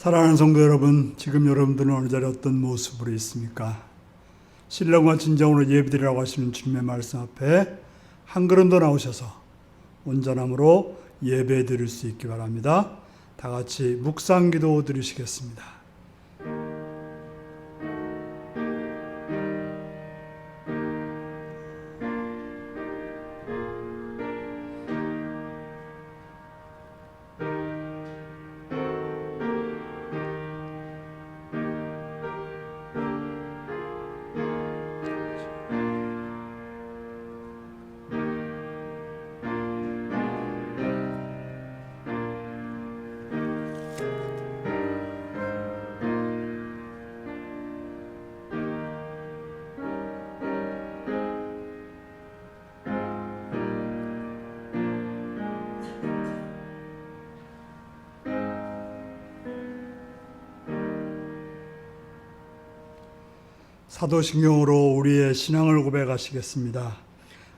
사랑하는 성도 여러분, 지금 여러분들은 어느 자리에 어떤 모습으로 있습니까? 신령과 진정으로 예배드리라고 하시는 주님의 말씀 앞에 한 걸음 더 나오셔서 온전함으로 예배 드릴 수 있기 바랍니다. 다 같이 묵상기도 드리시겠습니다. 사도신경으로 우리의 신앙을 고백하시겠습니다.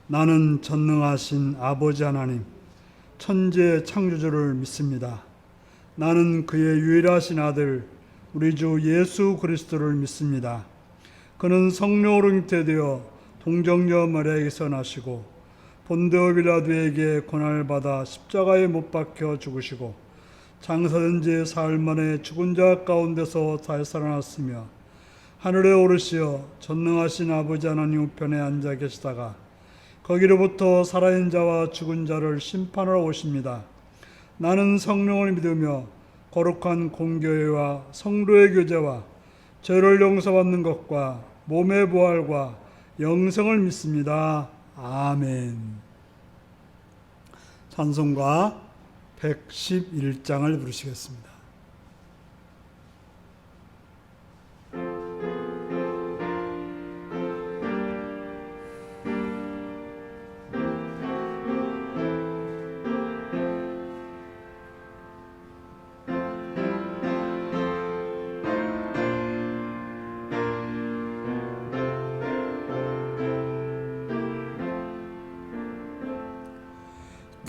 나는 전능하신 아버지 하나님, 천지의 창조주를 믿습니다. 나는 그의 유일하신 아들, 우리 주 예수 그리스도를 믿습니다. 그는 성령으로 잉태되어 동정녀 마리아에게서 나시고 본데오 빌라도에게 고난을 받아 십자가에 못 박혀 죽으시고 장사된 지 사흘 만에 죽은 자 가운데서 다시 살아났으며 하늘에 오르시어 전능하신 아버지 하나님 우편에 앉아 계시다가 거기로부터 살아있는 자와 죽은 자를 심판하러 오십니다. 나는 성령을 믿으며 거룩한 공교회와 성도의 교제와 죄를 용서받는 것과 몸의 부활과 영생을 믿습니다. 아멘. 찬송가 111장을 부르시겠습니다.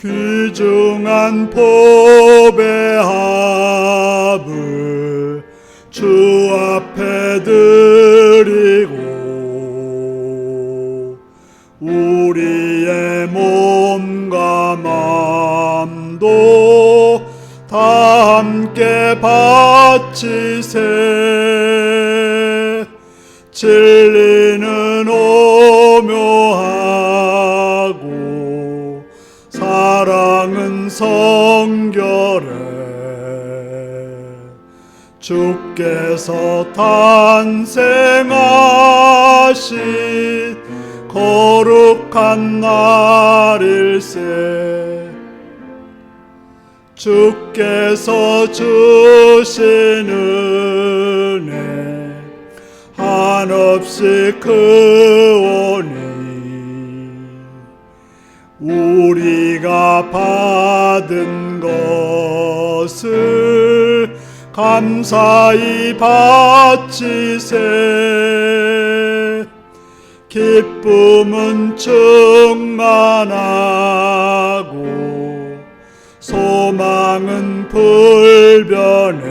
귀중한 법의 합을 주 앞에 드리고 우리의 몸과 마음도 다 함께 바치세. 진리는 오묘하고 사랑은 성결해. 주께서 탄생하신 거룩한 날일세. 주께서 주신 은혜 한없이 크오니 우리가 받은 것을 감사히 바치세. 기쁨은 충만하고 소망은 불변해.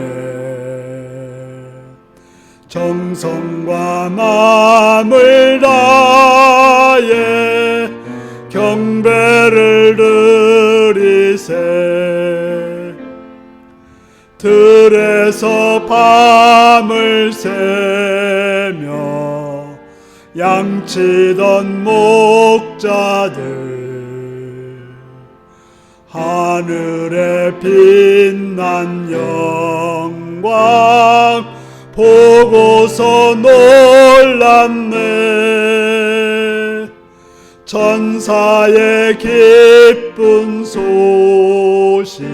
정성과 마음을 다해 경배를 드리세. 들에서 밤을 새며 양치던 목자들 하늘에 빛난 영광 보고서 놀랐네. 천사의 기쁜 소식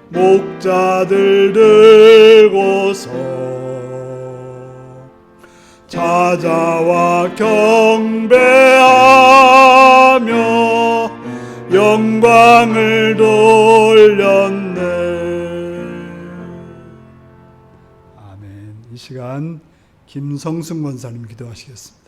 목자들 들고서 찾아와 경배하며 영광을 돌렸네. 아멘. 이 시간 김성승 권사님 기도하시겠습니다.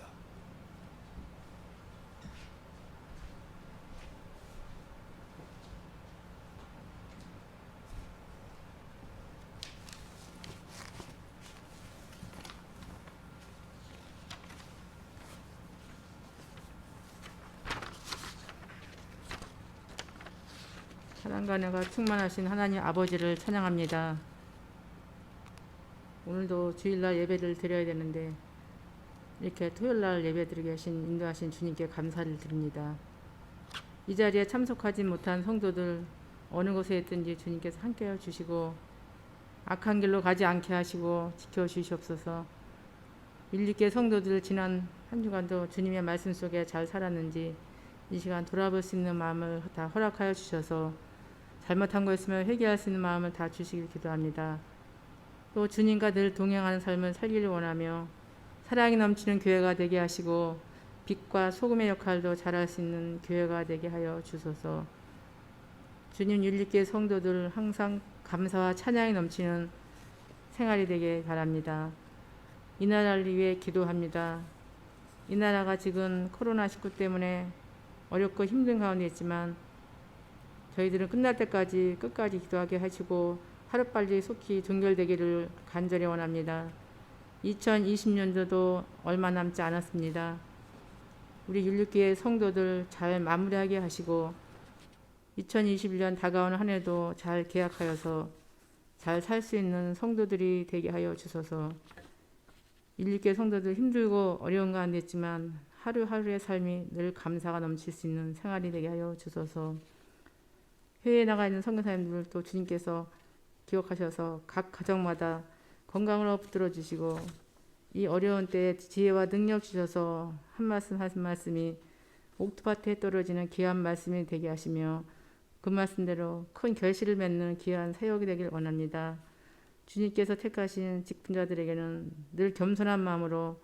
한간에가 충만하신 하나님 아버지를 찬양합니다. 오늘도 주일날 예배를 드려야 되는데 이렇게 토요일날 예배 드리게 하신 인도하신 주님께 감사를 드립니다. 이 자리에 참석하지 못한 성도들 어느 곳에 있든지 주님께서 함께해 주시고 악한 길로 가지 않게 하시고 지켜주시옵소서. 16개 성도들 지난 한 주간도 주님의 말씀 속에 잘 살았는지 이 시간 돌아볼 수 있는 마음을 다 허락하여 주셔서 잘못한 거 있으면 회개할 수 있는 마음을 다 주시길 기도합니다. 또 주님과 늘 동행하는 삶을 살기를 원하며 사랑이 넘치는 교회가 되게 하시고 빛과 소금의 역할도 잘할 수 있는 교회가 되게 하여 주소서. 주님 16개 성도들 항상 감사와 찬양이 넘치는 생활이 되게 바랍니다. 이 나라를 위해 기도합니다. 이 나라가 지금 코로나19 때문에 어렵고 힘든 가운데 있지만 저희들은 끝날 때까지 끝까지 기도하게 하시고 하루빨리 속히 종결되기를 간절히 원합니다. 2020년도도 얼마 남지 않았습니다. 우리 16개의 성도들 잘 마무리하게 하시고 2021년 다가오는 한 해도 잘 계약하여서 잘 살 수 있는 성도들이 되게 하여 주소서. 16개 성도들 힘들고 어려운 가운데 있지만 하루하루의 삶이 늘 감사가 넘칠 수 있는 생활이 되게 하여 주소서. 해외에 나가 있는 선교사님들도 주님께서 기억하셔서 각 가정마다 건강으로 붙들어 주시고 이 어려운 때에 지혜와 능력 주셔서 한 말씀 한 말씀이 옥토밭에 떨어지는 귀한 말씀이 되게 하시며 그 말씀대로 큰 결실을 맺는 귀한 사역이 되길 원합니다. 주님께서 택하신 직분자들에게는 늘 겸손한 마음으로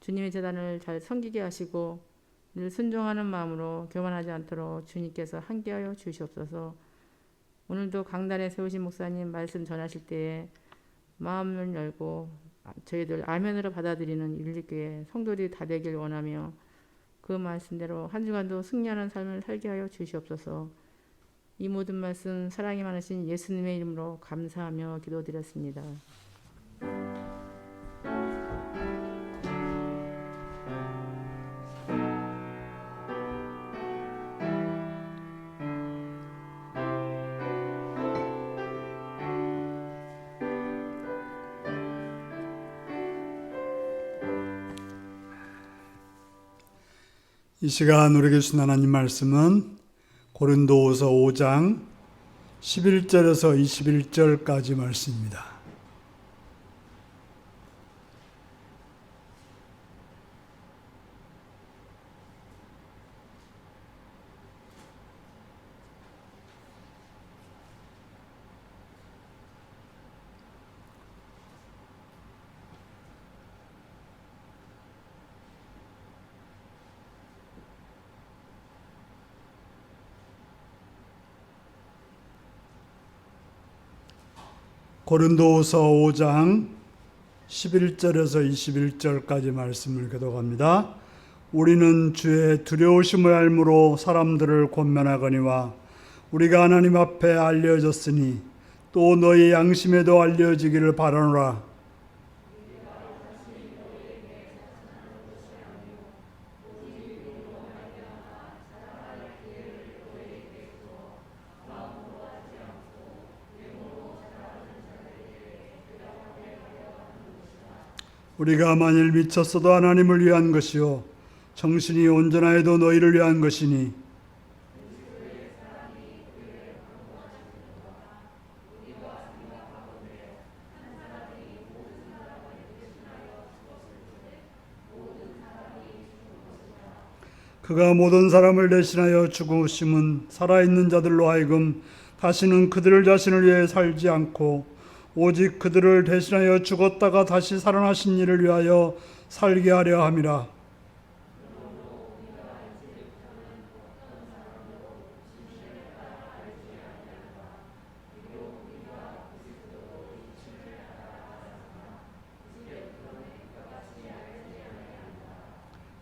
주님의 제단을 잘 섬기게 하시고 늘 순종하는 마음으로 교만하지 않도록 주님께서 함께하여 주시옵소서. 오늘도 강단에 세우신 목사님 말씀 전하실 때에 마음을 열고 저희들 아멘으로 받아들이는 16교회 성도들이 다 되길 원하며 그 말씀대로 한 주간도 승리하는 삶을 살게 하여 주시옵소서. 이 모든 말씀 사랑이 많으신 예수님의 이름으로 감사하며 기도드렸습니다. 이 시간 우리에게 주신 하나님 말씀은 고린도후서 5장 11절에서 21절까지 말씀입니다. 고린도후서 5장 11절에서 21절까지 말씀을 교독합니다. 우리는 주의 두려우심을 알므로 사람들을 권면하거니와 우리가 하나님 앞에 알려졌으니 또 너희 양심에도 알려지기를 바라노라. 우리가 만일 미쳤어도 하나님을 위한 것이요 정신이 온전하여도 너희를 위한 것이니 그가 모든 사람을 대신하여 죽으심은 살아있는 자들로 하여금 다시는 그들 자신을 위해 살지 않고 오직 그들을 대신하여 죽었다가 다시 살아나신 이를 위하여 살게 하려 함이라.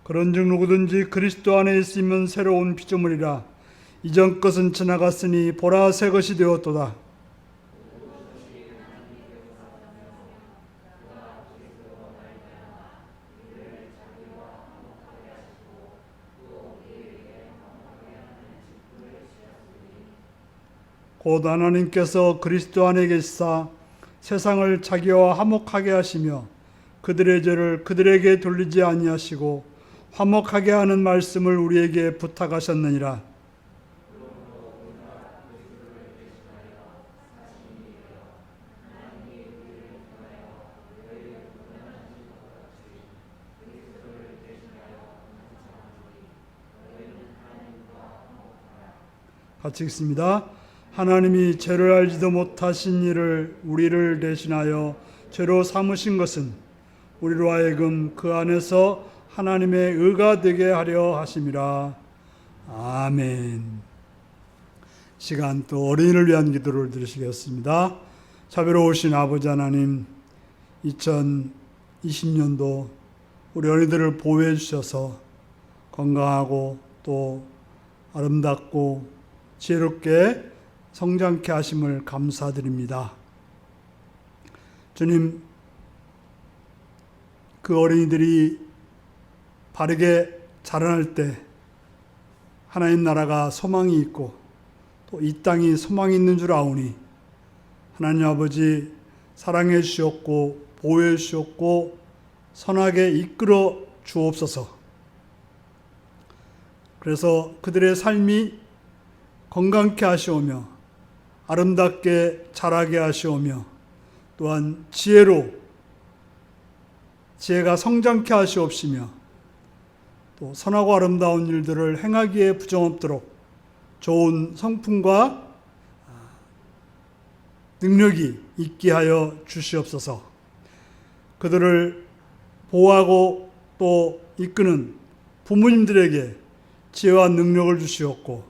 그런즉 누구든지 그리스도 안에 있으면 새로운 피조물이라. 이전 것은 지나갔으니 보라 새 것이 되었도다. 곧 하나님께서 그리스도 안에 계시사 세상을 자기와 화목하게 하시며 그들의 죄를 그들에게 돌리지 아니하시고 화목하게 하는 말씀을 우리에게 부탁하셨느니라. 같이 읽습니다. 하나님이 죄를 알지도 못하신 이를 우리를 대신하여 죄로 삼으신 것은 우리로 하여금 그 안에서 하나님의 의가 되게 하려 하심이라. 아멘. 시간 또 어린이를 위한 기도를 드리시겠습니다. 자비로우신 아버지 하나님, 2020년도 우리 어린이들을 보호해 주셔서 건강하고 또 아름답고 지혜롭게 성장케 하심을 감사드립니다. 주님, 그 어린이들이 바르게 자라날 때 하나님 나라가 소망이 있고 또 이 땅이 소망이 있는 줄 아오니 하나님 아버지 사랑해 주셨고 보호해 주셨고 선하게 이끌어 주옵소서. 그래서 그들의 삶이 건강케 하시오며 아름답게 자라게 하시오며 또한 지혜가 성장케 하시옵시며 또 선하고 아름다운 일들을 행하기에 부정없도록 좋은 성품과 능력이 있게 하여 주시옵소서. 그들을 보호하고 또 이끄는 부모님들에게 지혜와 능력을 주시옵고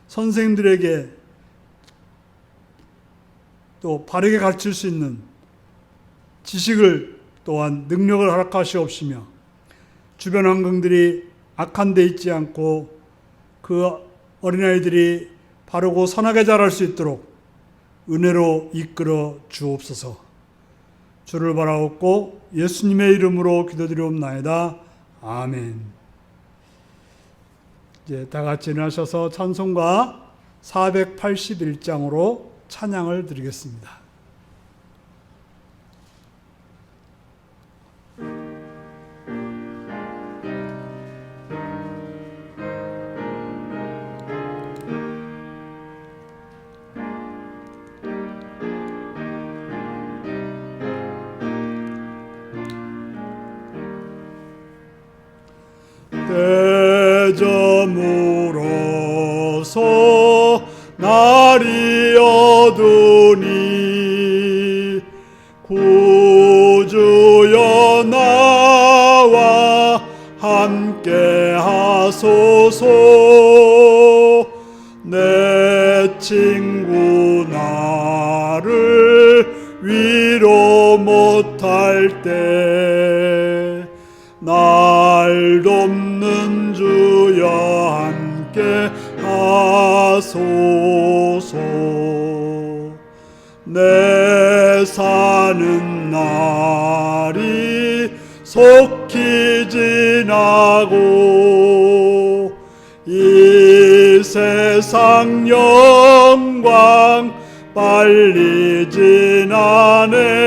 선생님들에게 또 바르게 가르칠 수 있는 지식을 또한 능력을 허락하시옵시며 주변 환경들이 악한 데 있지 않고 그 어린아이들이 바르고 선하게 자랄 수 있도록 은혜로 이끌어 주옵소서. 주를 바라옵고 예수님의 이름으로 기도드리옵나이다. 아멘. 이제 다 같이 일어나셔서 찬송가 481장으로 찬양을 드리겠습니다. 대저물어서 날이 어두니 구주여 나와 함께 하소서. 내 친구 나를 위로 못할 때 날 돕는 주여 함께 하소서. 내 사는 날이 속히 지나고 이 세상 영광 빨리 지나네.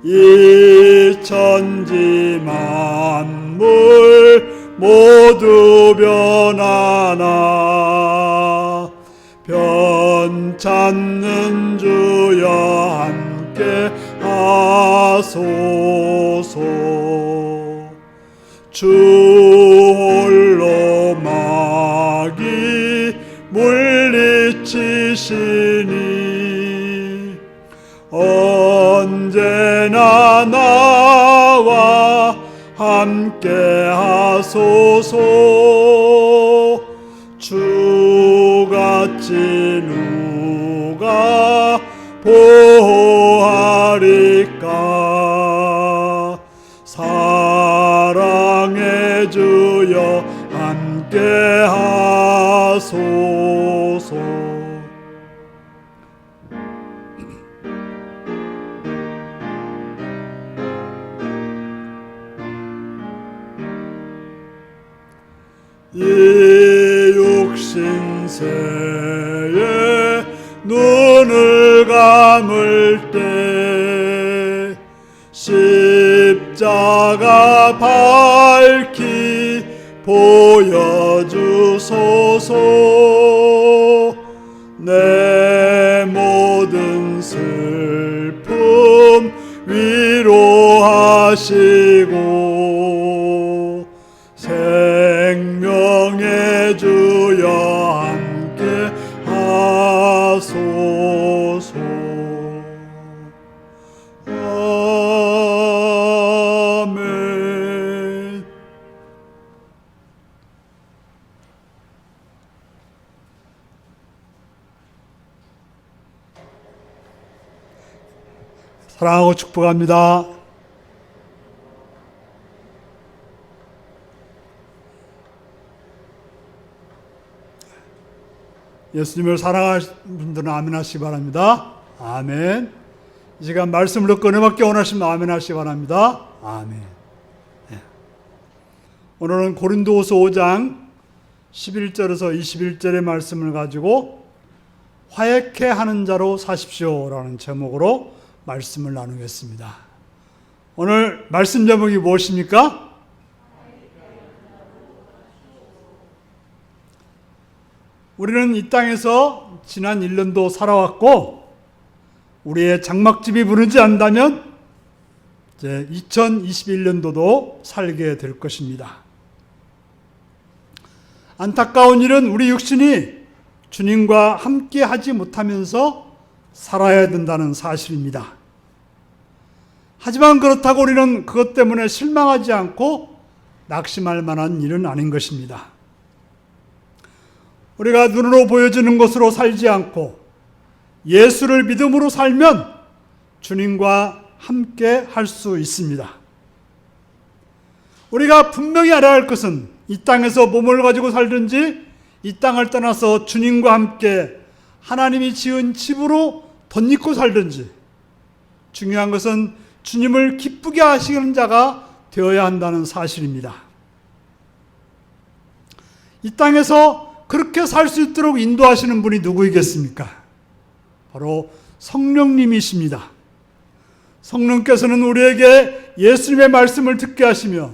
이 천지 만물 모두 변하나 변찮는 주여 함께 하소서. 주 홀로 마귀 물리치시니 언제나 나와 함께 하소서. 주같이 누가 보호하리까. 사랑의 주여 함께 하소서. 이 육신세에 할 때 십자가 밝히 보여주소서. 내 모든 슬픔 위로하시고 생명의 주여 함께 하소서. 아멘. 사랑하고 축복합니다. 예수님을 사랑하시는 분들은 아멘 하시기 바랍니다. 아멘. 이 시간 말씀을 듣고 은혜받기 원하시면 아멘 하시기 바랍니다. 아멘. 네. 오늘은 고린도후서 5장 11절에서 21절의 말씀을 가지고 화해케 하는 자로 사십시오라는 제목으로 말씀을 나누겠습니다. 오늘 말씀 제목이 무엇입니까? 우리는 이 땅에서 지난 1년도 살아왔고 우리의 장막집이 무너지지 않는다면 이제 2021년도도 살게 될 것입니다. 안타까운 일은 우리 육신이 주님과 함께 하지 못하면서 살아야 된다는 사실입니다. 하지만 그렇다고 우리는 그것 때문에 실망하지 않고 낙심할 만한 일은 아닌 것입니다. 우리가 눈으로 보여지는 것으로 살지 않고 예수를 믿음으로 살면 주님과 함께 할 수 있습니다. 우리가 분명히 알아야 할 것은 이 땅에서 몸을 가지고 살든지 이 땅을 떠나서 주님과 함께 하나님이 지은 집으로 덧입고 살든지 중요한 것은 주님을 기쁘게 하시는 자가 되어야 한다는 사실입니다. 이 땅에서 그렇게 살 수 있도록 인도하시는 분이 누구이겠습니까? 바로 성령님이십니다. 성령께서는 우리에게 예수님의 말씀을 듣게 하시며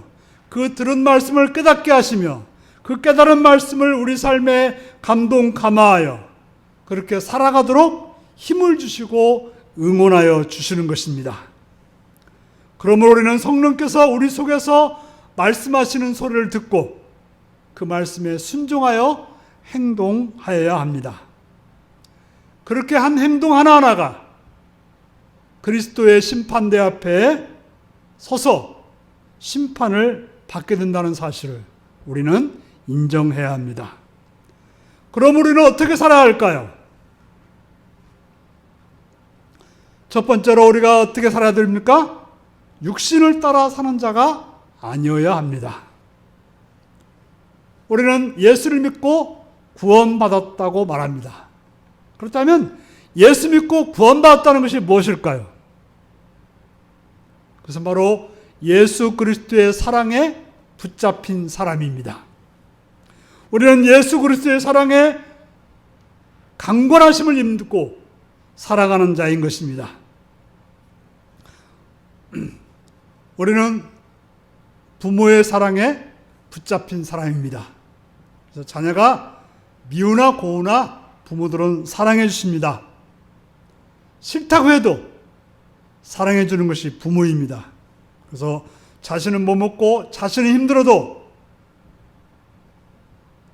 그 들은 말씀을 깨닫게 하시며 그 깨달은 말씀을 우리 삶에 감동 감화하여 그렇게 살아가도록 힘을 주시고 응원하여 주시는 것입니다. 그러므로 우리는 성령께서 우리 속에서 말씀하시는 소리를 듣고 그 말씀에 순종하여 행동하여야 합니다. 그렇게 한 행동 하나하나가 그리스도의 심판대 앞에 서서 심판을 받게 된다는 사실을 우리는 인정해야 합니다. 그럼 우리는 어떻게 살아야 할까요? 첫 번째로 우리가 어떻게 살아야 됩니까? 육신을 따라 사는 자가 아니어야 합니다. 우리는 예수를 믿고 구원받았다고 말합니다. 그렇다면 예수 믿고 구원받았다는 것이 무엇일까요? 그것은 바로 예수 그리스도의 사랑에 붙잡힌 사람입니다. 우리는 예수 그리스도의 사랑에 강권하심을 입고 살아가는 자인 것입니다. 우리는 부모의 사랑에 붙잡힌 사람입니다. 그래서 자녀가 미우나 고우나 부모들은 사랑해 주십니다. 싫다고 해도 사랑해 주는 것이 부모입니다. 그래서 자신은 못 먹고 자신이 힘들어도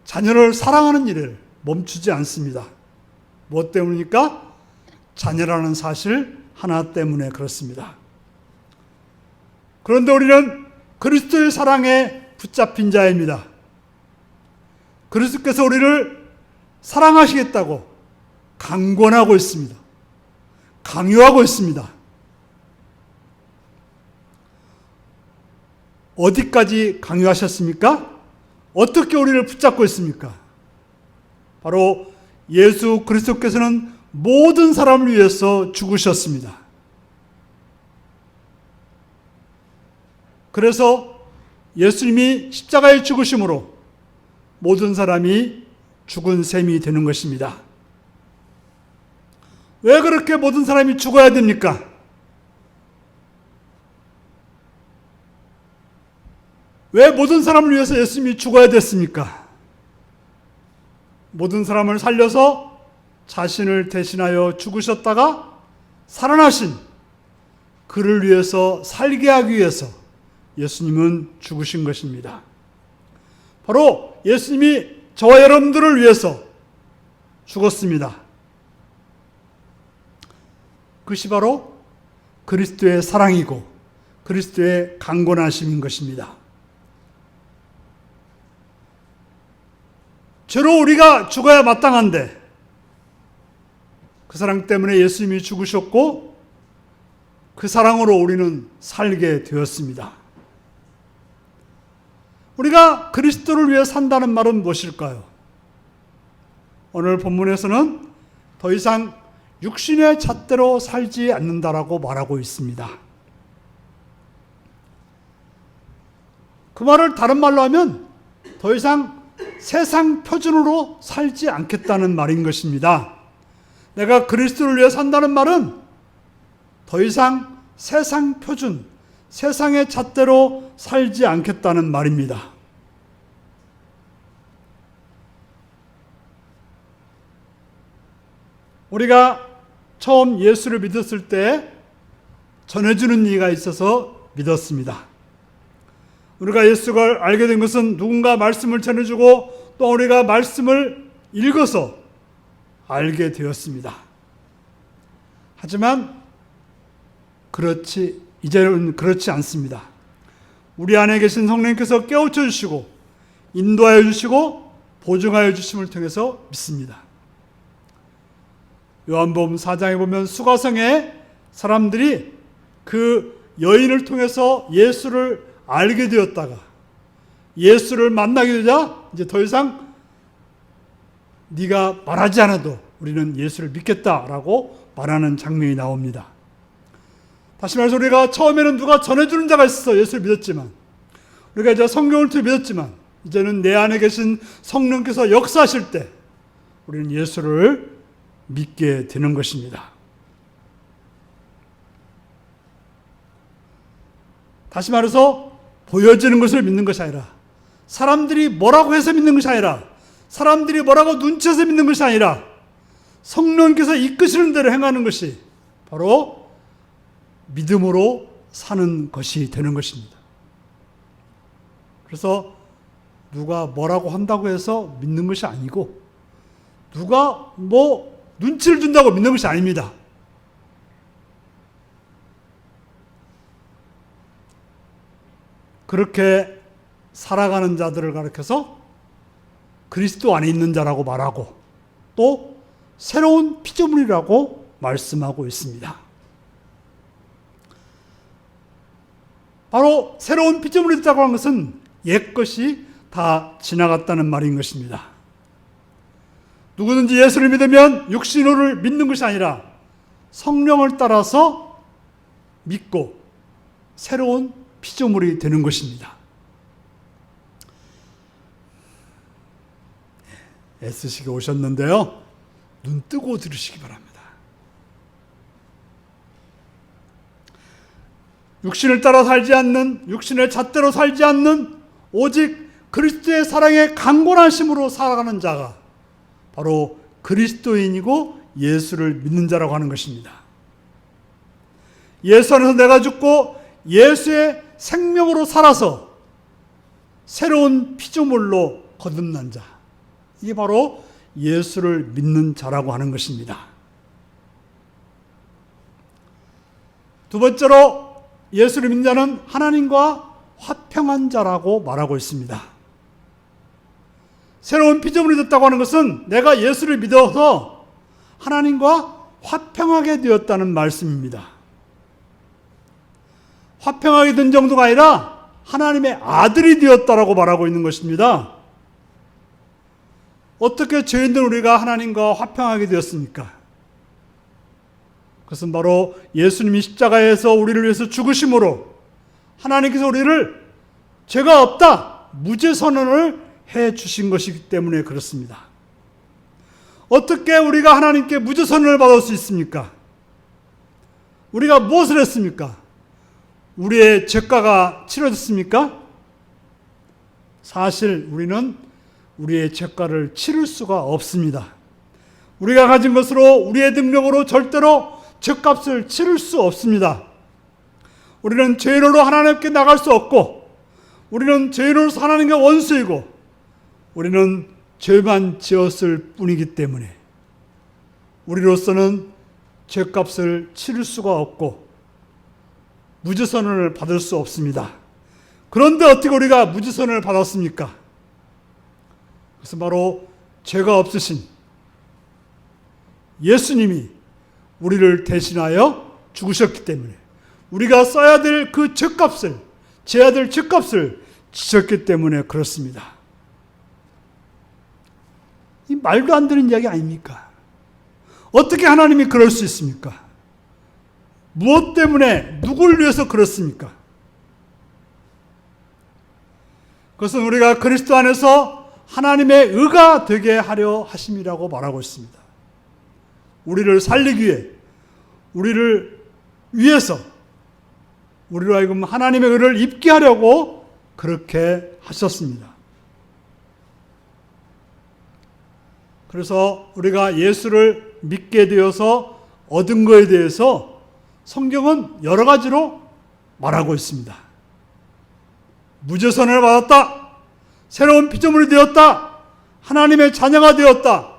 자녀를 사랑하는 일을 멈추지 않습니다. 무엇 때문입니까? 자녀라는 사실 하나 때문에 그렇습니다. 그런데 우리는 그리스도의 사랑에 붙잡힌 자입니다. 그리스도께서 우리를 사랑하시겠다고 강권하고 있습니다. 강요하고 있습니다. 어디까지 강요하셨습니까? 어떻게 우리를 붙잡고 있습니까? 바로 예수 그리스도께서는 모든 사람을 위해서 죽으셨습니다. 그래서 예수님이 십자가에 죽으심으로 모든 사람이 죽은 셈이 되는 것입니다. 왜 그렇게 모든 사람이 죽어야 됩니까? 왜 모든 사람을 위해서 예수님이 죽어야 됐습니까? 모든 사람을 살려서 자신을 대신하여 죽으셨다가 살아나신 그를 위해서 살게 하기 위해서 예수님은 죽으신 것입니다. 바로 예수님이 저와 여러분들을 위해서 죽었습니다. 그것이 바로 그리스도의 사랑이고 그리스도의 강권하심인 것입니다. 죄로 우리가 죽어야 마땅한데 그 사랑 때문에 예수님이 죽으셨고 그 사랑으로 우리는 살게 되었습니다. 우리가 그리스도를 위해 산다는 말은 무엇일까요? 오늘 본문에서는 더 이상 육신의 잣대로 살지 않는다라고 말하고 있습니다. 그 말을 다른 말로 하면 더 이상 세상 표준으로 살지 않겠다는 말인 것입니다. 내가 그리스도를 위해 산다는 말은 더 이상 세상 표준, 세상의 잣대로 살지 않겠다는 말입니다. 우리가 처음 예수를 믿었을 때 전해주는 이가 있어서 믿었습니다. 우리가 예수를 알게 된 것은 누군가 말씀을 전해주고 또 우리가 말씀을 읽어서 알게 되었습니다. 하지만 이제는 그렇지 않습니다. 우리 안에 계신 성령님께서 깨우쳐 주시고 인도하여 주시고 보증하여 주심을 통해서 믿습니다. 요한복음 4장에 보면 수가성에 사람들이 그 여인을 통해서 예수를 알게 되었다가 예수를 만나게 되자 이제 더 이상 네가 말하지 않아도 우리는 예수를 믿겠다라고 말하는 장면이 나옵니다. 다시 말해서 우리가 처음에는 누가 전해주는 자가 있어서 예수를 믿었지만 우리가 이제 성경을 통해 믿었지만 이제는 내 안에 계신 성령께서 역사하실 때 우리는 예수를 믿게 되는 것입니다. 다시 말해서 보여지는 것을 믿는 것이 아니라 사람들이 뭐라고 해서 믿는 것이 아니라 사람들이 뭐라고 눈치해서 믿는 것이 아니라 성령께서 이끄시는 대로 행하는 것이 바로 믿음으로 사는 것이 되는 것입니다. 그래서 누가 뭐라고 한다고 해서 믿는 것이 아니고 누가 뭐 눈치를 준다고 믿는 것이 아닙니다. 그렇게 살아가는 자들을 가리켜서 그리스도 안에 있는 자라고 말하고 또 새로운 피조물이라고 말씀하고 있습니다. 바로 새로운 피조물이 됐다고 하는 것은 옛것이 다 지나갔다는 말인 것입니다. 누구든지 예수를 믿으면 육신으로를 믿는 것이 아니라 성령을 따라서 믿고 새로운 피조물이 되는 것입니다. 애쓰시게 오셨는데요. 눈 뜨고 들으시기 바랍니다. 육신을 따라 살지 않는, 육신의 잣대로 살지 않는 오직 그리스도의 사랑의 강권하심으로 살아가는 자가 바로 그리스도인이고 예수를 믿는 자라고 하는 것입니다. 예수 안에서 내가 죽고 예수의 생명으로 살아서 새로운 피조물로 거듭난 자, 이게 바로 예수를 믿는 자라고 하는 것입니다. 두 번째로 예수를 믿는 자는 하나님과 화평한 자라고 말하고 있습니다. 새로운 피조물이 됐다고 하는 것은 내가 예수를 믿어서 하나님과 화평하게 되었다는 말씀입니다. 화평하게 된 정도가 아니라 하나님의 아들이 되었다라고 말하고 있는 것입니다. 어떻게 죄인된 우리가 하나님과 화평하게 되었습니까? 그것은 바로 예수님이 십자가에서 우리를 위해서 죽으심으로 하나님께서 우리를 죄가 없다, 무죄 선언을 해 주신 것이기 때문에 그렇습니다. 어떻게 우리가 하나님께 무죄선을 받을 수 있습니까? 우리가 무엇을 했습니까? 우리의 죄가가 치러졌습니까? 사실 우리는 우리의 죄가를 치를 수가 없습니다. 우리가 가진 것으로 우리의 능력으로 절대로 죄값을 치를 수 없습니다. 우리는 죄인으로 하나님께 나갈 수 없고, 우리는 죄인으로서 하나님과 원수이고, 우리는 죄만 지었을 뿐이기 때문에 우리로서는 죄값을 치를 수가 없고 무죄선을 받을 수 없습니다. 그런데 어떻게 우리가 무죄선을 받았습니까? 그것은 바로 죄가 없으신 예수님이 우리를 대신하여 죽으셨기 때문에, 우리가 써야 될 그 죄값을, 져야 될 죄값을 지셨기 때문에 그렇습니다. 이 말도 안 되는 이야기 아닙니까? 어떻게 하나님이 그럴 수 있습니까? 무엇 때문에, 누구를 위해서 그렇습니까? 그것은 우리가 그리스도 안에서 하나님의 의가 되게 하려 하심이라고 말하고 있습니다. 우리를 살리기 위해, 우리를 위해서, 우리로 하여금 하나님의 의를 입게 하려고 그렇게 하셨습니다. 그래서 우리가 예수를 믿게 되어서 얻은 것에 대해서 성경은 여러 가지로 말하고 있습니다. 무죄선을 받았다. 새로운 피조물이 되었다. 하나님의 자녀가 되었다.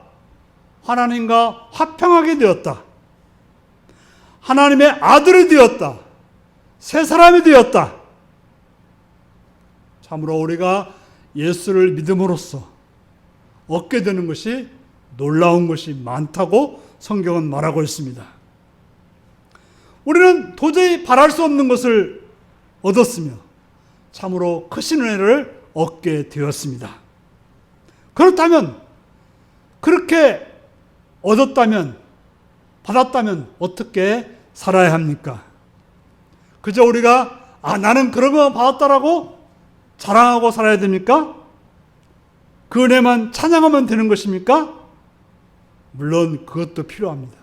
하나님과 화평하게 되었다. 하나님의 아들이 되었다. 새 사람이 되었다. 참으로 우리가 예수를 믿음으로써 얻게 되는 것이 놀라운 것이 많다고 성경은 말하고 있습니다. 우리는 도저히 바랄 수 없는 것을 얻었으며 참으로 크신 은혜를 얻게 되었습니다. 그렇다면, 그렇게 얻었다면, 받았다면 어떻게 살아야 합니까? 그저 우리가 나는 그런 거 받았다라고 자랑하고 살아야 됩니까? 그 은혜만 찬양하면 되는 것입니까? 물론 그것도 필요합니다.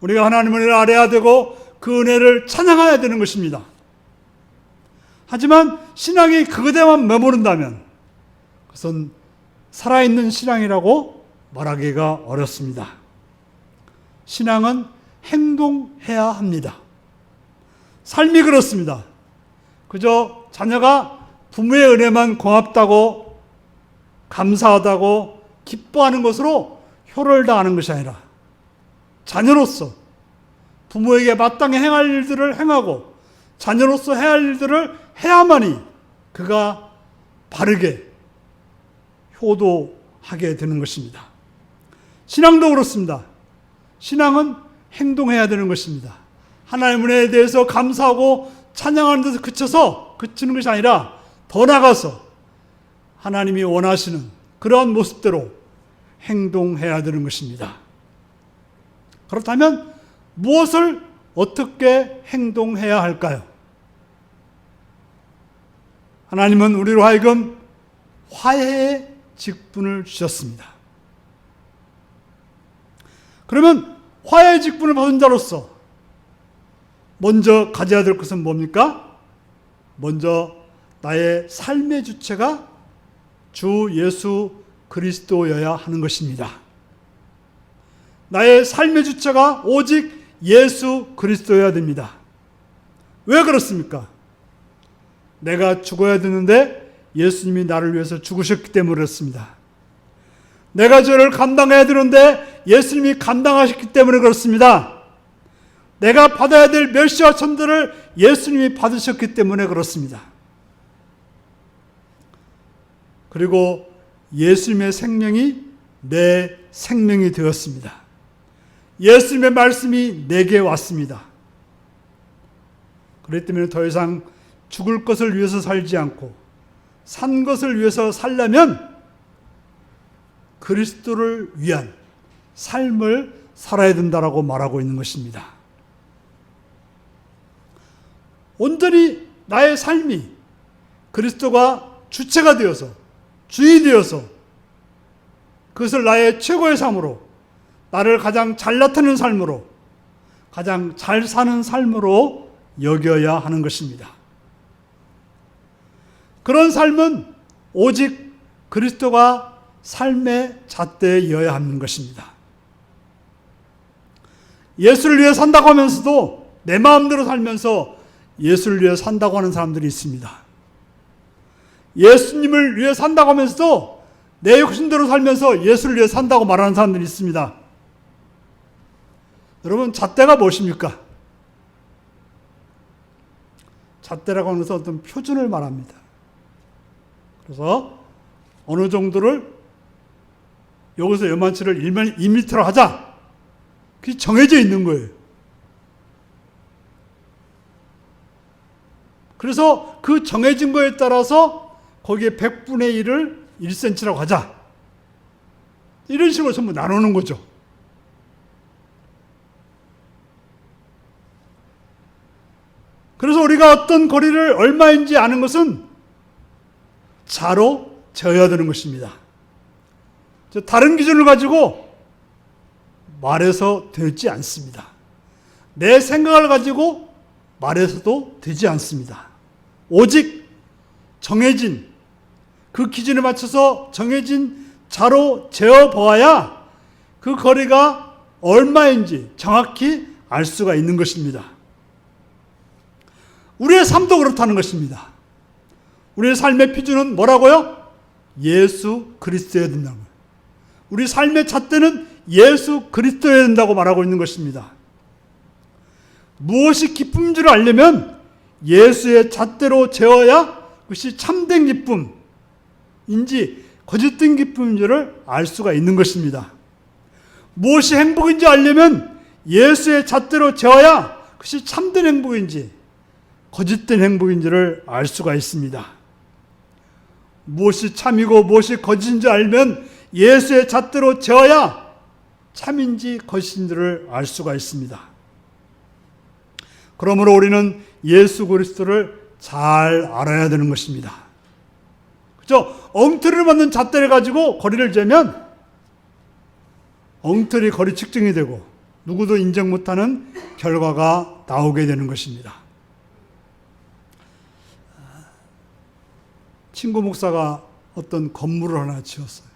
우리가 하나님의 은혜를 알아야 되고 그 은혜를 찬양해야 되는 것입니다. 하지만 신앙이 그것에만 머무른다면 그것은 살아있는 신앙이라고 말하기가 어렵습니다. 신앙은 행동해야 합니다. 삶이 그렇습니다. 그저 자녀가 부모의 은혜만 고맙다고, 감사하다고 기뻐하는 것으로 효를 다하는 것이 아니라 자녀로서 부모에게 마땅히 행할 일들을 행하고 자녀로서 해야 할 일들을 해야만이 그가 바르게 효도하게 되는 것입니다. 신앙도 그렇습니다. 신앙은 행동해야 되는 것입니다. 하나님의 은혜에 대해서 감사하고 찬양하는 데서 그치는 것이 아니라 더 나아가서 하나님이 원하시는 그러한 모습대로 행동해야 되는 것입니다. 그렇다면 무엇을 어떻게 행동해야 할까요? 하나님은 우리로 하여금 화해의 직분을 주셨습니다. 그러면 화해의 직분을 받은 자로서 먼저 가져야 될 것은 뭡니까? 먼저 나의 삶의 주체가 주 예수 그리스도여야 하는 것입니다. 나의 삶의 주체가 오직 예수 그리스도여야 됩니다. 왜 그렇습니까? 내가 죽어야 되는데 예수님이 나를 위해서 죽으셨기 때문에 그렇습니다. 내가 죄를 감당해야 되는데 예수님이 감당하셨기 때문에 그렇습니다. 내가 받아야 될 멸시와 천대를 예수님이 받으셨기 때문에 그렇습니다. 그리고 예수님의 생명이 내 생명이 되었습니다. 예수님의 말씀이 내게 왔습니다. 그렇기 때문에 더 이상 죽을 것을 위해서 살지 않고 산 것을 위해서 살려면 그리스도를 위한 삶을 살아야 된다라고 말하고 있는 것입니다. 온전히 나의 삶이 그리스도가 주체가 되어서 주인이 되어서 그것을 나의 최고의 삶으로, 나를 가장 잘 나타내는 삶으로, 가장 잘 사는 삶으로 여겨야 하는 것입니다. 그런 삶은 오직 그리스도가 삶의 잣대여야 하는 것입니다. 예수를 위해 산다고 하면서도 내 마음대로 살면서 예수를 위해 산다고 하는 사람들이 있습니다. 예수님을 위해 산다고 하면서도 내 욕심대로 살면서 예수를 위해 산다고 말하는 사람들이 있습니다. 여러분, 잣대가 무엇입니까? 잣대라고 하는 것은 어떤 표준을 말합니다. 그래서 어느 정도를 여기서 요만치를 2m로 하자. 그게 정해져 있는 거예요. 그래서 그 정해진 거에 따라서 거기에 100분의 1을 1cm라고 하자. 이런 식으로 전부 나누는 거죠. 그래서 우리가 어떤 거리를 얼마인지 아는 것은 자로 재어야 되는 것입니다. 다른 기준을 가지고 말해서 되지 않습니다. 내 생각을 가지고 말해서도 되지 않습니다. 오직 정해진 그 기준에 맞춰서 정해진 자로 재어 보아야 그 거리가 얼마인지 정확히 알 수가 있는 것입니다. 우리의 삶도 그렇다는 것입니다. 우리의 삶의 표준은 뭐라고요? 예수 그리스도여야 된다는 거예요. 우리 삶의 잣대는 예수 그리스도여야 된다고 말하고 있는 것입니다. 무엇이 기쁨인 줄 알려면 예수의 잣대로 재어야 그것이 참된 기쁨인지 거짓된 기쁨인 줄을 알 수가 있는 것입니다. 무엇이 행복인지 알려면 예수의 잣대로 재어야 그것이 참된 행복인지 거짓된 행복인지를 알 수가 있습니다. 무엇이 참이고 무엇이 거짓인지 알면 예수의 잣대로 재어야 참인지 거짓인지를 알 수가 있습니다. 그러므로 우리는 예수 그리스도를 잘 알아야 되는 것입니다. 그죠? 엉터리를 맞는 잣대를 가지고 거리를 재면 엉터리 거리 측정이 되고 누구도 인정 못하는 결과가 나오게 되는 것입니다. 친구 목사가 어떤 건물을 하나 지었어요.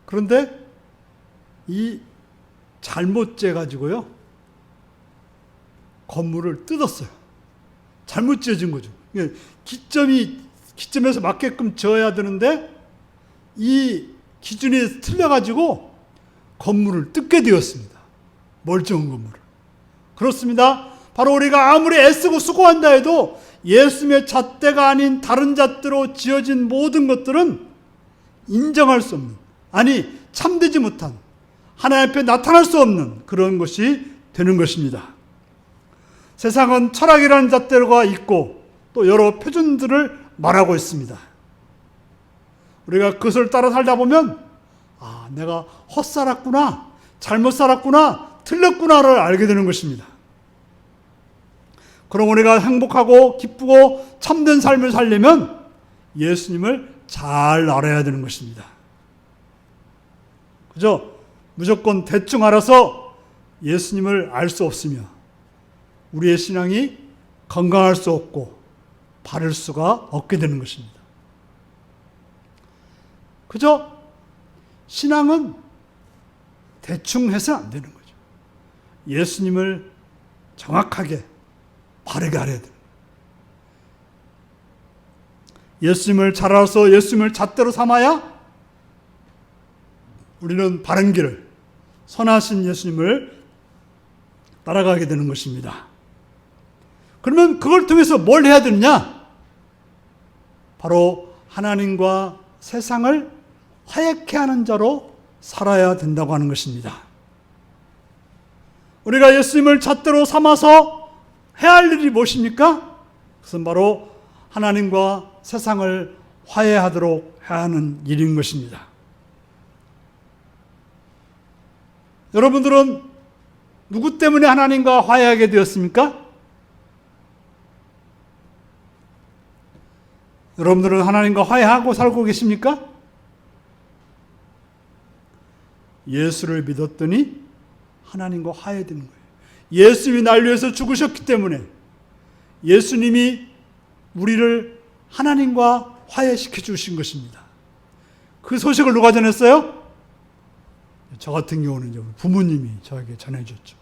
그런데 이 잘못 재가지고요, 건물을 뜯었어요. 잘못 지어진 거죠. 기점에서 맞게끔 지어야 되는데 이 기준이 틀려가지고 건물을 뜯게 되었습니다. 멀쩡한 건물을. 그렇습니다. 바로 우리가 아무리 애쓰고 수고한다 해도 예수님의 잣대가 아닌 다른 잣대로 지어진 모든 것들은 인정할 수 없는, 아니 참되지 못한, 하나님 앞에 나타날 수 없는 그런 것이 되는 것입니다. 세상은 철학이라는 잣대가 있고 또 여러 표준들을 말하고 있습니다. 우리가 그것을 따라 살다 보면 내가 헛살았구나, 잘못 살았구나, 틀렸구나를 알게 되는 것입니다. 그럼 우리가 행복하고 기쁘고 참된 삶을 살려면 예수님을 잘 알아야 되는 것입니다. 그죠? 무조건 대충 알아서 예수님을 알 수 없으며 우리의 신앙이 건강할 수 없고 바를 수가 없게 되는 것입니다. 그죠? 신앙은 대충 해서 안 되는 거죠. 예수님을 정확하게 바르게 알아야 돼요. 예수님을 잘 알아서 예수님을 잣대로 삼아야 우리는 바른 길을, 선하신 예수님을 따라가게 되는 것입니다. 그러면 그걸 통해서 뭘 해야 되느냐? 바로 하나님과 세상을 화해케 하는 자로 살아야 된다고 하는 것입니다. 우리가 예수님을 잣대로 삼아서 해야 할 일이 무엇입니까? 그것은 바로 하나님과 세상을 화해하도록 해야 하는 일인 것입니다. 여러분들은 누구 때문에 하나님과 화해하게 되었습니까? 여러분들은 하나님과 화해하고 살고 계십니까? 예수를 믿었더니 하나님과 화해되는 거예요. 예수님이 날 위해서 죽으셨기 때문에 예수님이 우리를 하나님과 화해시켜 주신 것입니다. 그 소식을 누가 전했어요? 저 같은 경우는 부모님이 저에게 전해줬죠.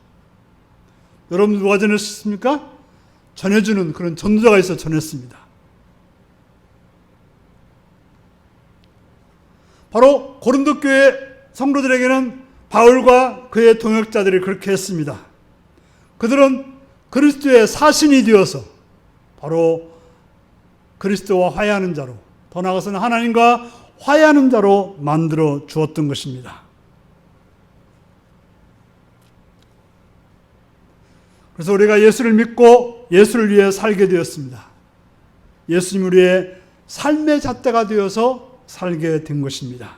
여러분 누가 전했습니까? 전해주는 그런 전도자가 있어 전했습니다. 바로 고린도 교회 성도들에게는 바울과 그의 동역자들이 그렇게 했습니다. 그들은 그리스도의 사신이 되어서 바로 그리스도와 화해하는 자로, 더 나아가서는 하나님과 화해하는 자로 만들어 주었던 것입니다. 그래서 우리가 예수를 믿고 예수를 위해 살게 되었습니다. 예수님 우리의 삶의 잣대가 되어서 살게 된 것입니다.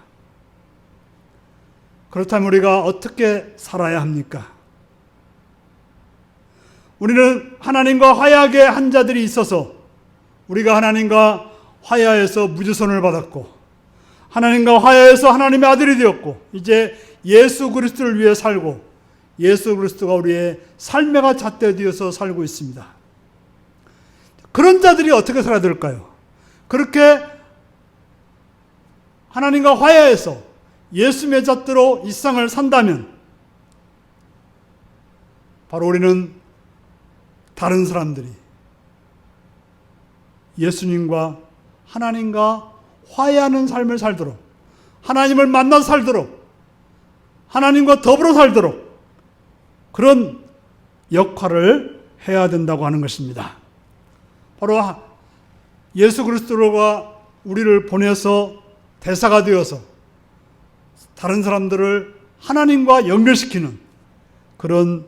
그렇다면 우리가 어떻게 살아야 합니까? 우리는 하나님과 화해하게 한 자들이 있어서 우리가 하나님과 화해하여서 무지선을 받았고 하나님과 화해해서 하나님의 아들이 되었고 이제 예수 그리스도를 위해 살고 예수 그리스도가 우리의 삶의 잣대 되어서 살고 있습니다. 그런 자들이 어떻게 살아야 될까요? 그렇게 하나님과 화해해서 예수의 잣대로 이 세상을 산다면 바로 우리는 다른 사람들이 예수님과 하나님과 화해하는 삶을 살도록 하나님을 만나 살도록 하나님과 더불어 살도록 그런 역할을 해야 된다고 하는 것입니다. 바로 예수 그리스도가 우리를 보내서 대사가 되어서 다른 사람들을 하나님과 연결시키는 그런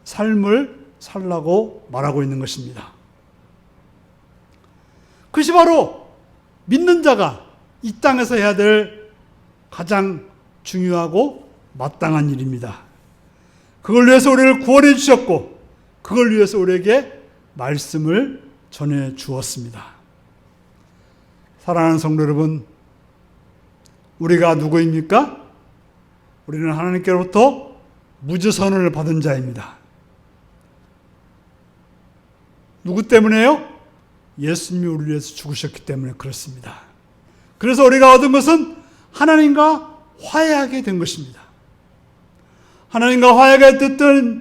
삶을 살라고 말하고 있는 것입니다. 그것이 바로 믿는 자가 이 땅에서 해야 될 가장 중요하고 마땅한 일입니다. 그걸 위해서 우리를 구원해 주셨고 그걸 위해서 우리에게 말씀을 전해 주었습니다. 사랑하는 성도 여러분, 우리가 누구입니까? 우리는 하나님께로부터 무지선을 받은 자입니다. 누구 때문에요? 예수님이 우리를 위해서 죽으셨기 때문에 그렇습니다. 그래서 우리가 얻은 것은 하나님과 화해하게 된 것입니다. 하나님과 화해가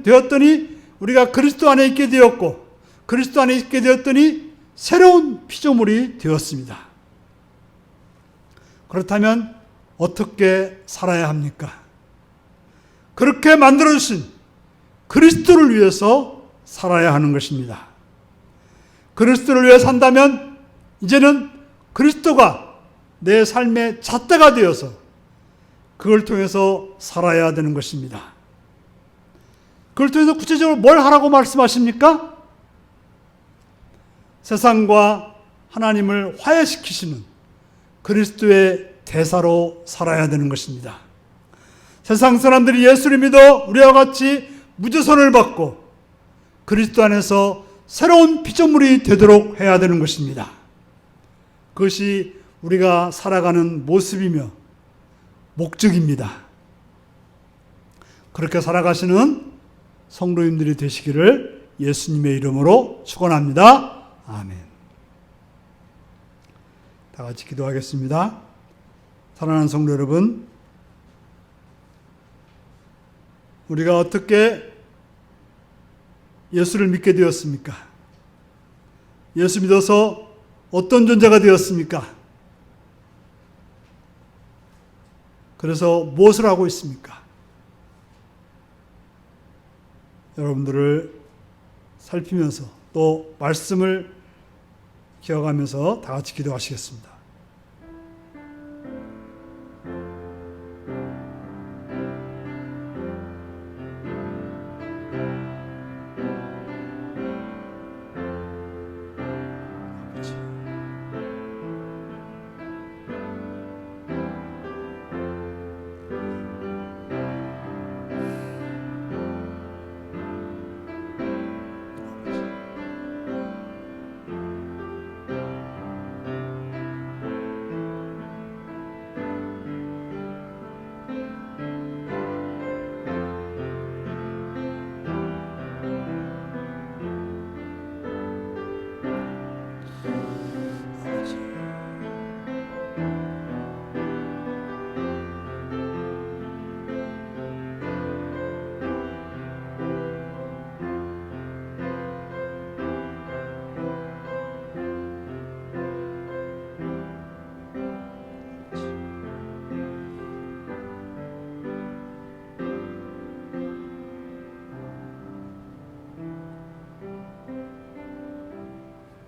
되었더니 우리가 그리스도 안에 있게 되었고 그리스도 안에 있게 되었더니 새로운 피조물이 되었습니다. 그렇다면 어떻게 살아야 합니까? 그렇게 만들어주신 그리스도를 위해서 살아야 하는 것입니다. 그리스도를 위해 산다면 이제는 그리스도가 내 삶의 잣대가 되어서 그걸 통해서 살아야 되는 것입니다. 그걸 통해서 구체적으로 뭘 하라고 말씀하십니까? 세상과 하나님을 화해시키시는 그리스도의 대사로 살아야 되는 것입니다. 세상 사람들이 예수를 믿어 우리와 같이 무지선을 받고 그리스도 안에서 새로운 피조물이 되도록 해야 되는 것입니다. 그것이 우리가 살아가는 모습이며 목적입니다. 그렇게 살아가시는 성도님들이 되시기를 예수님의 이름으로 축원합니다. 아멘. 다 같이 기도하겠습니다. 사랑하는 성도 여러분, 우리가 어떻게 예수를 믿게 되었습니까? 예수 믿어서 어떤 존재가 되었습니까? 그래서 무엇을 하고 있습니까? 여러분들을 살피면서 또 말씀을 기억하면서 다 같이 기도하시겠습니다.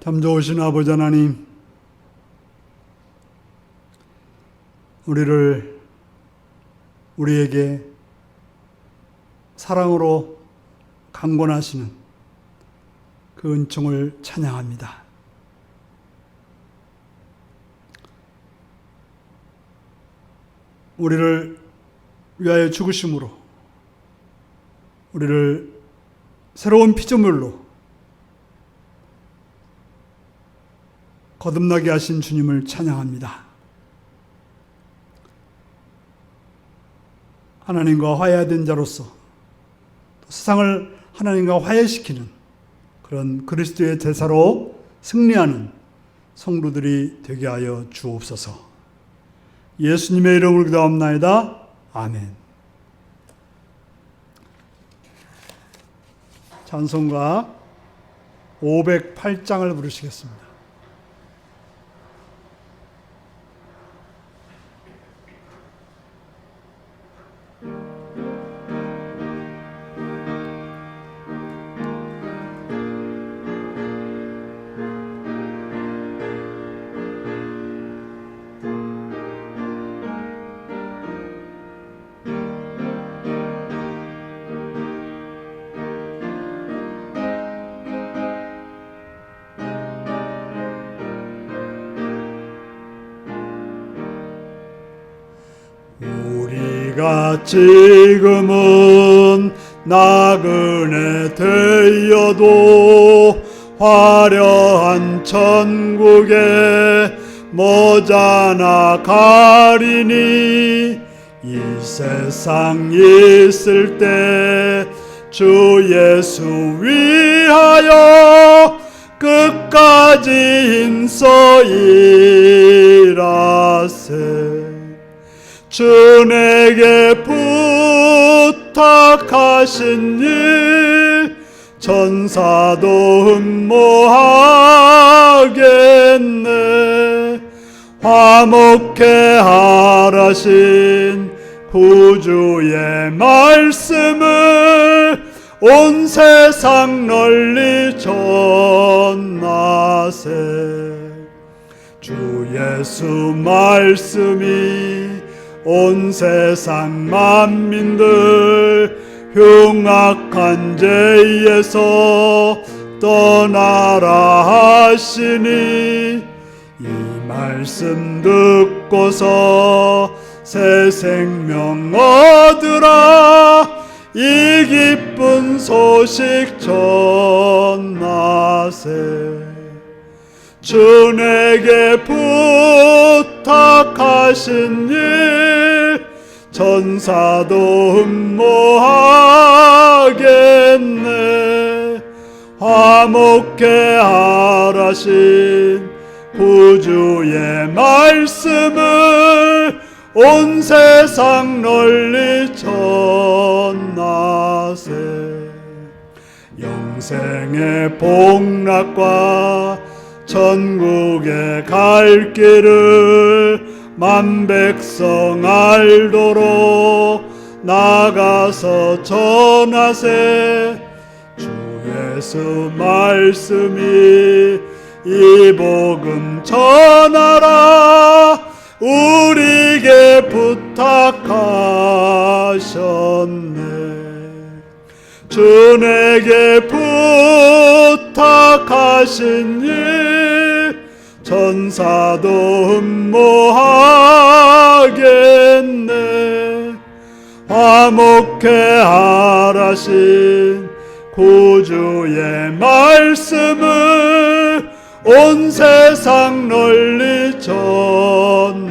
참 좋으신 아버지 하나님, 우리에게 사랑으로 강권하시는 그 은총을 찬양합니다. 우리를 위하여 죽으심으로 우리를 새로운 피조물로 거듭나게 하신 주님을 찬양합니다. 하나님과 화해된 자로서 세상을 하나님과 화해시키는 그런 그리스도의 대사로 승리하는 성도들이 되게 하여 주옵소서. 예수님의 이름으로 기도합나이다. 아멘. 찬송가 508장을 부르시겠습니다. 우리가 지금은 나그네 되어도 화려한 천국에 머지않아 가리니 이 세상 있을 때 주 예수 위하여 끝까지 힘써 일하세. 주 내게 부탁하신 일 천사도 흠모하겠네. 화목해 하라신 구주의 말씀을 온 세상 널리 전하세. 주 예수 말씀이 온 세상 만민들 흉악한 죄에서 떠나라 하시니 이 말씀 듣고서 새 생명 얻으라. 이 기쁜 소식 전하세. 주 내게 부탁하신 일 천사도 흠모하겠네. 화목해 하라신 구주의 말씀을 온 세상 널리 전하세. 영생의 복락과 천국에 갈 길을 만백성 알도록 나가서 전하세. 주 예수 말씀이 이 복음 전하라. 우리에게 부탁하셨네. 주 내게 부탁하신 일 천사도 흠모하겠네. 화목해 하라신 구주의 말씀을 온 세상 널리 전하세.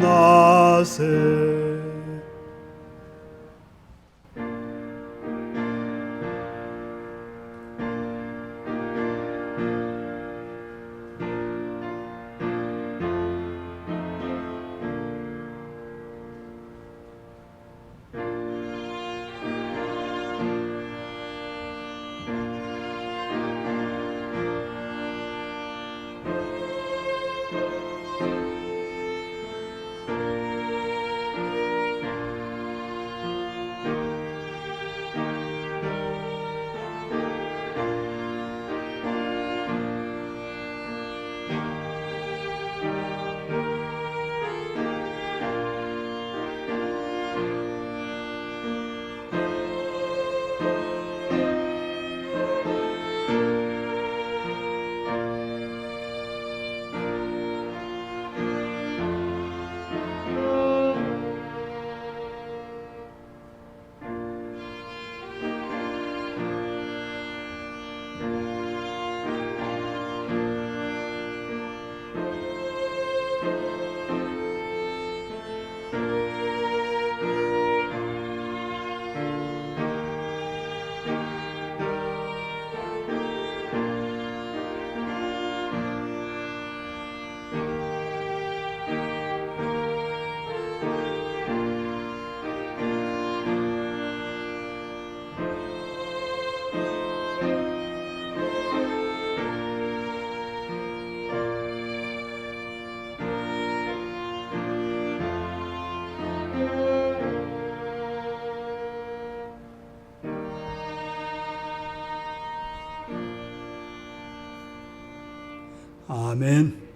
아멘.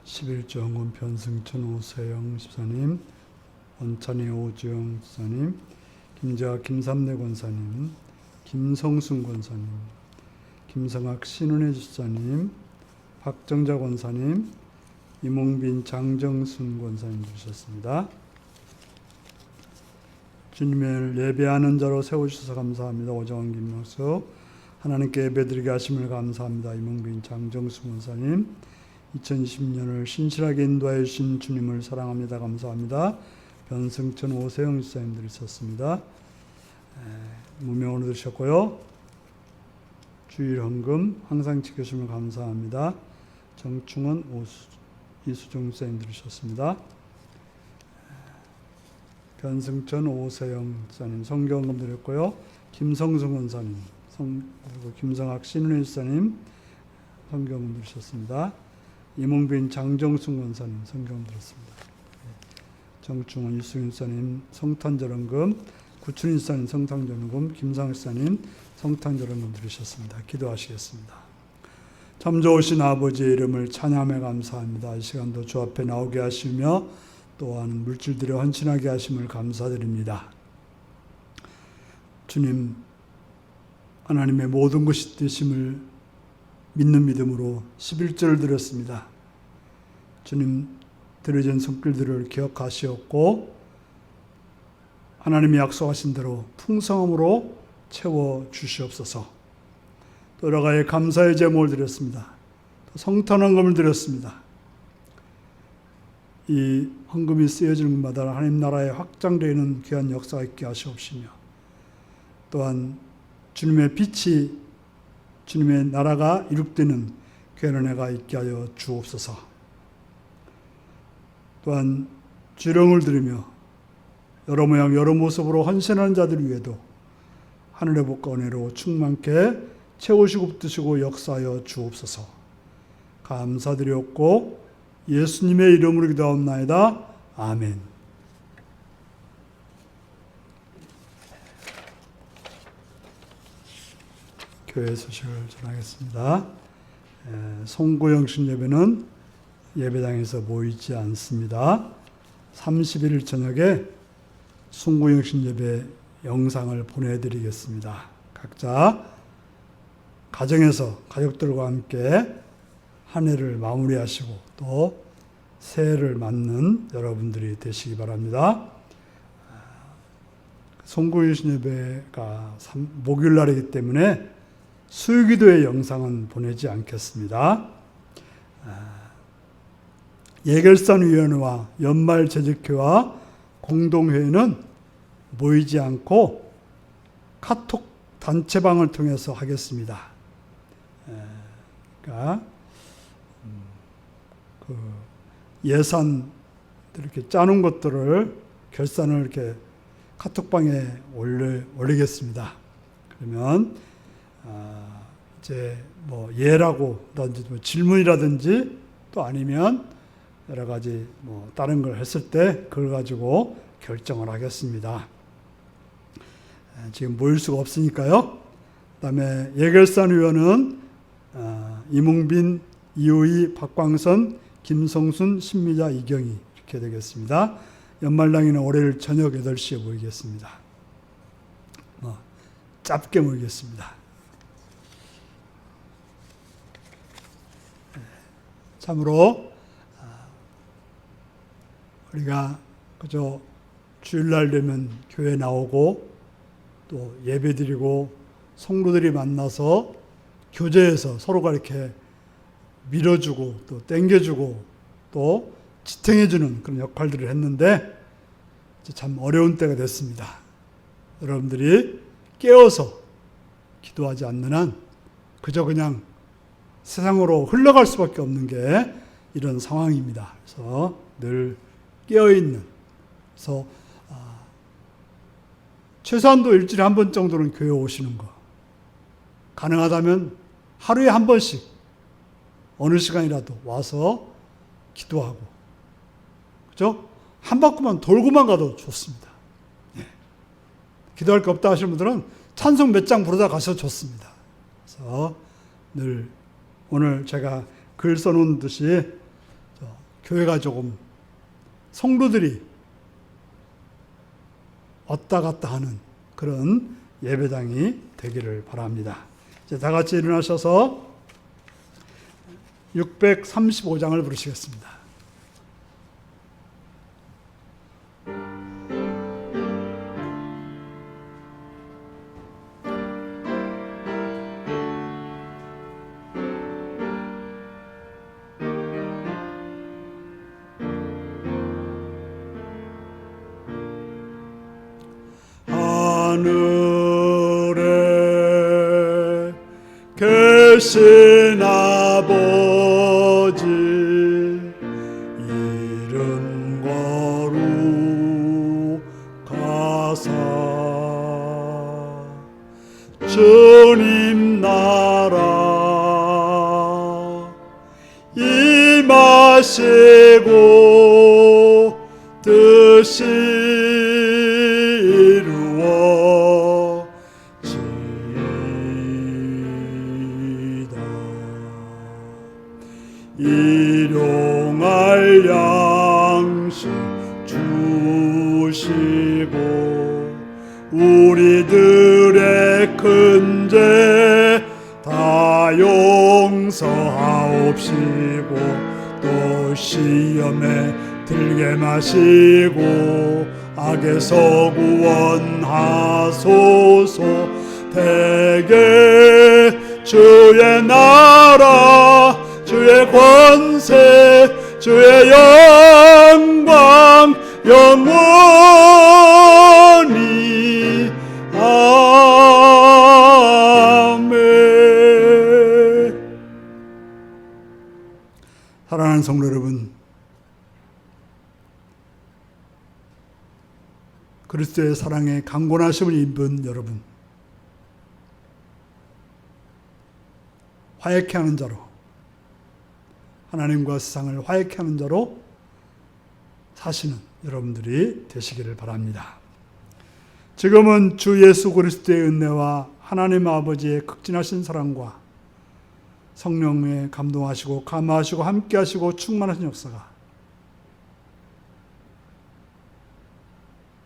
(11조) 변승천 오세영 집사님, 원찬희 오주영 집사님, 김재학 김삼래 권사님, 김성순 권사님, 김성학 신은혜 집사님, 박정자 권사님, 이몽빈 장정순 권사님 주셨습니다. 주님을 예배하는 자로 세우셔서 감사합니다. 오정원 김명수 하나님께 예배드리게 하심을 감사합니다. 이몽빈 장정순 권사님, 2020년을 신실하게 인도하여 주신 주님을 사랑합니다. 감사합니다. 변승천 오세영 집사님들이 있었습니다. 무명으로 들으셨고요. 주일 헌금 항상 지켜주시면 감사합니다. 정충원 이수종 집사님 들으셨습니다. 변승천 오세영 집사님 성경헌금 드렸고요. 김성승 권사님, 그리고 김성학 신은혜 집사님 성경헌금 드리셨습니다. 이몽빈 장정순 권사님 성경헌금 드렸습니다. 정충원 이수경 집사님 성탄절헌금, 구춘인 집사님 성탄절헌금, 김상희 집사님 성탄절헌금 드리셨습니다. 기도하시겠습니다. 참 좋으신 아버지의 이름을 찬양하며 감사합니다. 이 시간도 주 앞에 나오게 하시며 또한 물질들에 헌신하게 하심을 감사드립니다. 주님, 하나님의 모든 것이 되심을 믿는 믿음으로 11절을 드렸습니다. 주님, 드려진 손길들을 기억하시었고 하나님이 약속하신 대로 풍성함으로 채워주시옵소서. 또 여러 가지 감사의 제목을 드렸습니다. 또 성탄헌금을 드렸습니다. 이 헌금이 쓰여지는 것마다 하나님 나라에 확장되는 귀한 역사가 있게 하시옵시며 또한 주님의 빛이 주님의 나라가 이룩되는 귀한 은혜가 있게 하여 주옵소서. 또한 주령을 들으며 여러 모양 여러 모습으로 헌신하는 자들 위에도 하늘의 복과 은혜로 충만케 채우시고 붙드시고 역사하여 주옵소서. 감사드렸고 예수님의 이름으로 기도하옵나이다. 아멘. 교회 소식을 전하겠습니다. 송구영신 예배는 예배당에서 모이지 않습니다. 31일 저녁에 송구영신 예배 영상을 보내드리겠습니다. 각자 가정에서 가족들과 함께 한 해를 마무리하시고 또 새해를 맞는 여러분들이 되시기 바랍니다. 송구영신 예배가 목요일 날이기 때문에 수요기도의 영상은 보내지 않겠습니다. 예결산위원회와 연말재직회와 공동회의는 모이지 않고 카톡 단체방을 통해서 하겠습니다. 그러니까 그 예산 이렇게 짜놓은 것들을 결산을 이렇게 카톡방에 올리겠습니다. 그러면 이제 뭐 예라고든지 뭐 질문이라든지 또 아니면 여러 가지 뭐 다른 걸 했을 때 그걸 가지고 결정을 하겠습니다. 지금 모일 수가 없으니까요. 그다음에 예결산위원은 이몽빈, 이호희, 박광선, 김성순, 신미자, 이경희 이렇게 되겠습니다. 연말당에는 월요일 저녁 8시에 모이겠습니다. 짧게 모이겠습니다. 참으로 우리가 그저 주일날 되면 교회 나오고 또 예배드리고 성도들이 만나서 교제해서 서로가 이렇게 밀어주고 또 땡겨주고 또 지탱해주는 그런 역할들을 했는데 참 어려운 때가 됐습니다. 여러분들이 깨어서 기도하지 않는 한 그저 그냥 세상으로 흘러갈 수밖에 없는 게 이런 상황입니다. 그래서 늘 깨어있는, 그래서 최소한도 일주일에 한 번 정도는 교회 오시는 거, 가능하다면 하루에 한 번씩 어느 시간이라도 와서 기도하고, 그죠? 한 바퀴만 돌고만 가도 좋습니다. 예. 기도할 게 없다 하시는 분들은 찬송 몇 장 부르다 가셔도 좋습니다. 그래서 늘 오늘 제가 글 써놓은 듯이 교회가 조금 성도들이 왔다 갔다 하는 그런 예배당이 되기를 바랍니다. 이제 다 같이 일어나셔서 635장을 부르시겠습니다. 하늘에 계신 아버지 이름 거룩하사 주님 나라 임하시고 뜻이 일용할 양식 주시고 우리들의 큰 죄 다 용서하옵시고 또 시험에 들게 마시고 악에서 구원하소서. 대개 주의 나라 주의 권세 주의 영광 영원히 아멘. 사랑하는 성도 여러분, 그리스도의 사랑에 강권하심을 입은 여러분, 화해케 하는 자로, 하나님과 세상을 화해케 하는 자로 사시는 여러분들이 되시기를 바랍니다. 지금은 주 예수 그리스도의 은혜와 하나님 아버지의 극진하신 사랑과 성령에 감동하시고 감화하시고 함께하시고 충만하신 역사가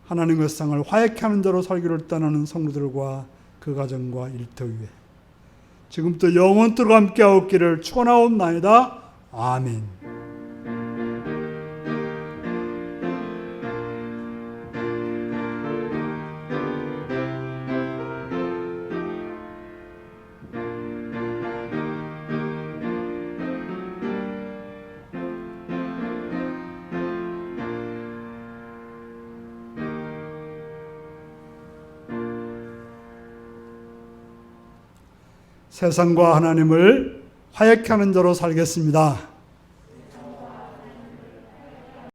하나님과 세상을 화해케 하는 자로 살기를 떠나는 성도들과 그 가정과 일터 위에 지금부터 영원토록 함께하옵기를 축원하옵나이다. 아멘. 세상과 하나님을 화해케 하는 자로 살겠습니다.